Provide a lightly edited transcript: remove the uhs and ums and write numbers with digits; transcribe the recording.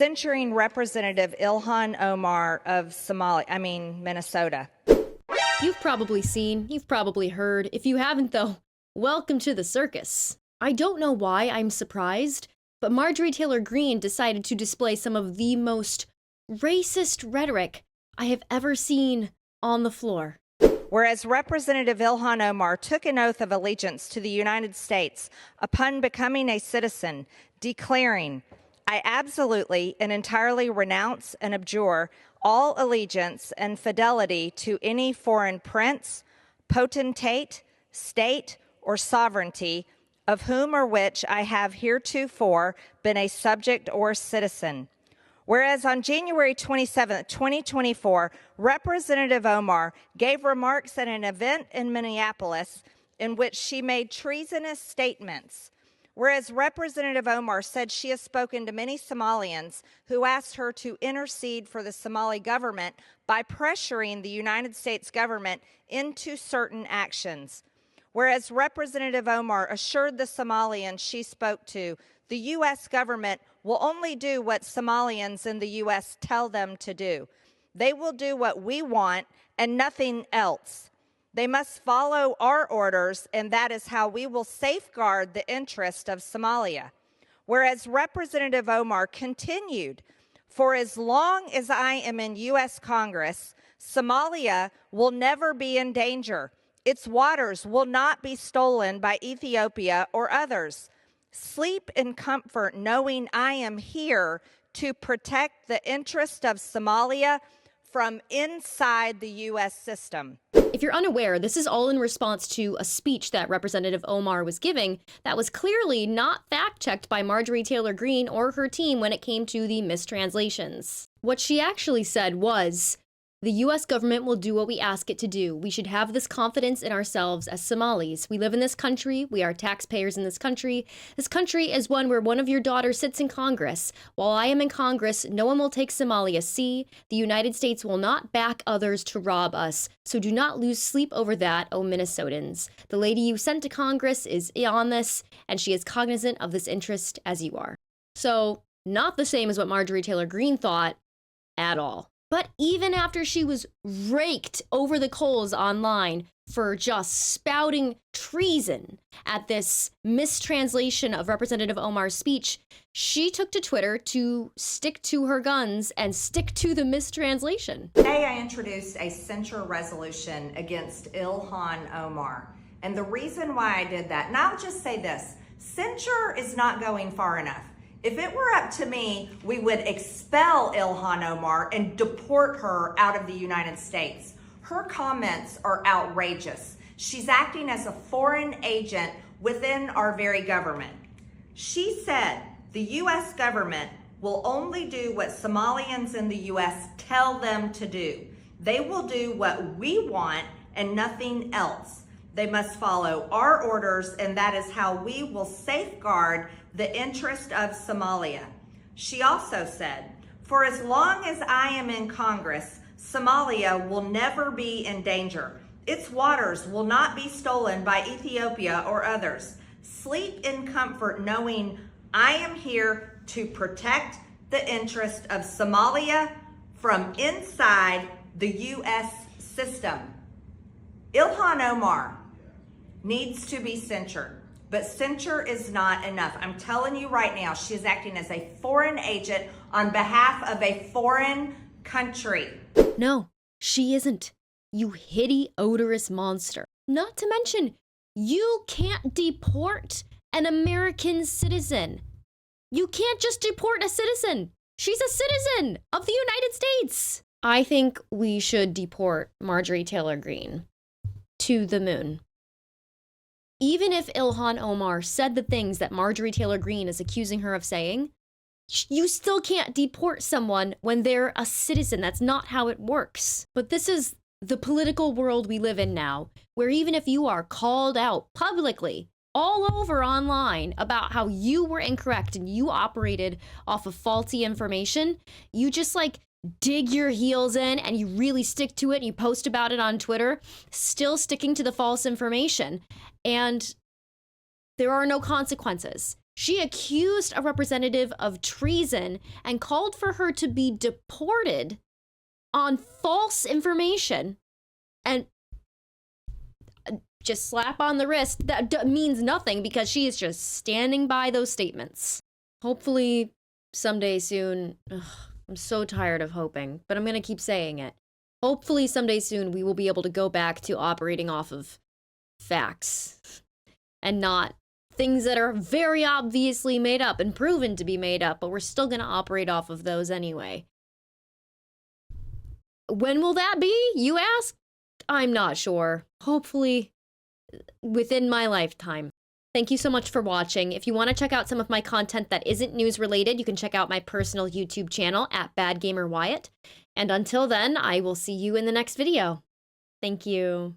censuring Representative Ilhan Omar of Minnesota. You've probably seen, you've probably heard. If you haven't, though, welcome to the circus. I don't know why I'm surprised, but Marjorie Taylor Greene decided to display some of the most racist rhetoric I have ever seen on the floor. Whereas Representative Ilhan Omar took an oath of allegiance to the United States upon becoming a citizen, declaring, "I absolutely and entirely renounce and abjure all allegiance and fidelity to any foreign prince, potentate, state, or sovereignty, of whom or which I have heretofore been a subject or citizen." Whereas on January 27, 2024, Representative Omar gave remarks at an event in Minneapolis in which she made treasonous statements. Whereas Representative Omar said she has spoken to many Somalians who asked her to intercede for the Somali government by pressuring the United States government into certain actions. Whereas Representative Omar assured the Somalians she spoke to, the U.S. government will only do what Somalians in the U.S. tell them to do. They will do what we want and nothing else. They must follow our orders, and that is how we will safeguard the interest of Somalia. Whereas Representative Omar continued, "For as long as I am in U.S. Congress, Somalia will never be in danger. Its waters will not be stolen by Ethiopia or others. Sleep in comfort knowing I am here to protect the interest of Somalia from inside the U.S. system." If you're unaware, this is all in response to a speech that Representative Omar was giving that was clearly not fact-checked by Marjorie Taylor Greene or her team when it came to the mistranslations. What she actually said was, "The U.S. government will do what we ask it to do. We should have this confidence in ourselves as Somalis. We live in this country. We are taxpayers in this country. This country is one where one of your daughters sits in Congress. While I am in Congress, no one will take Somalia. See, the United States will not back others to rob us. So do not lose sleep over that, oh Minnesotans. The lady you sent to Congress is on this, and she is cognizant of this interest as you are." So, not the same as what Marjorie Taylor Greene thought at all. But even after she was raked over the coals online for just spouting treason at this mistranslation of Representative Omar's speech, she took to Twitter to stick to her guns and stick to the mistranslation. Today I introduced a censure resolution against Ilhan Omar. And the reason why I did that, and I'll just say this, censure is not going far enough. If it were up to me, we would expel Ilhan Omar and deport her out of the United States. Her comments are outrageous. She's acting as a foreign agent within our very government. She said the U.S. government will only do what Somalians in the U.S. tell them to do. They will do what we want and nothing else. They must follow our orders, and that is how we will safeguard the interest of Somalia. She also said, "For as long as I am in Congress, Somalia will never be in danger. Its waters will not be stolen by Ethiopia or others. Sleep in comfort knowing I am here to protect the interest of Somalia from inside the U.S. system." Ilhan Omar needs to be censured. But censure is not enough. I'm telling you right now, she is acting as a foreign agent on behalf of a foreign country. No, she isn't. You hitty, odorous monster. Not to mention, you can't deport an American citizen. You can't just deport a citizen. She's a citizen of the United States. I think we should deport Marjorie Taylor Greene to the moon. Even if Ilhan Omar said the things that Marjorie Taylor Greene is accusing her of saying, you still can't deport someone when they're a citizen. That's not how it works. But this is the political world we live in now, where even if you are called out publicly all over online about how you were incorrect and you operated off of faulty information, you just dig your heels in and you really stick to it and you post about it on Twitter, still sticking to the false information. And there are no consequences. She accused a representative of treason and called for her to be deported on false information. And just slap on the wrist, that means nothing because she is just standing by those statements. Hopefully someday soon, I'm so tired of hoping, but I'm gonna keep saying it. Hopefully someday soon we will be able to go back to operating off of facts and not things that are very obviously made up and proven to be made up, but we're still gonna operate off of those anyway. When will that be, you ask? I'm not sure. Hopefully within my lifetime. Thank you so much for watching. If you want to check out some of my content that isn't news related, you can check out my personal YouTube channel at BadGamerWyatt. And until then, I will see you in the next video. Thank you.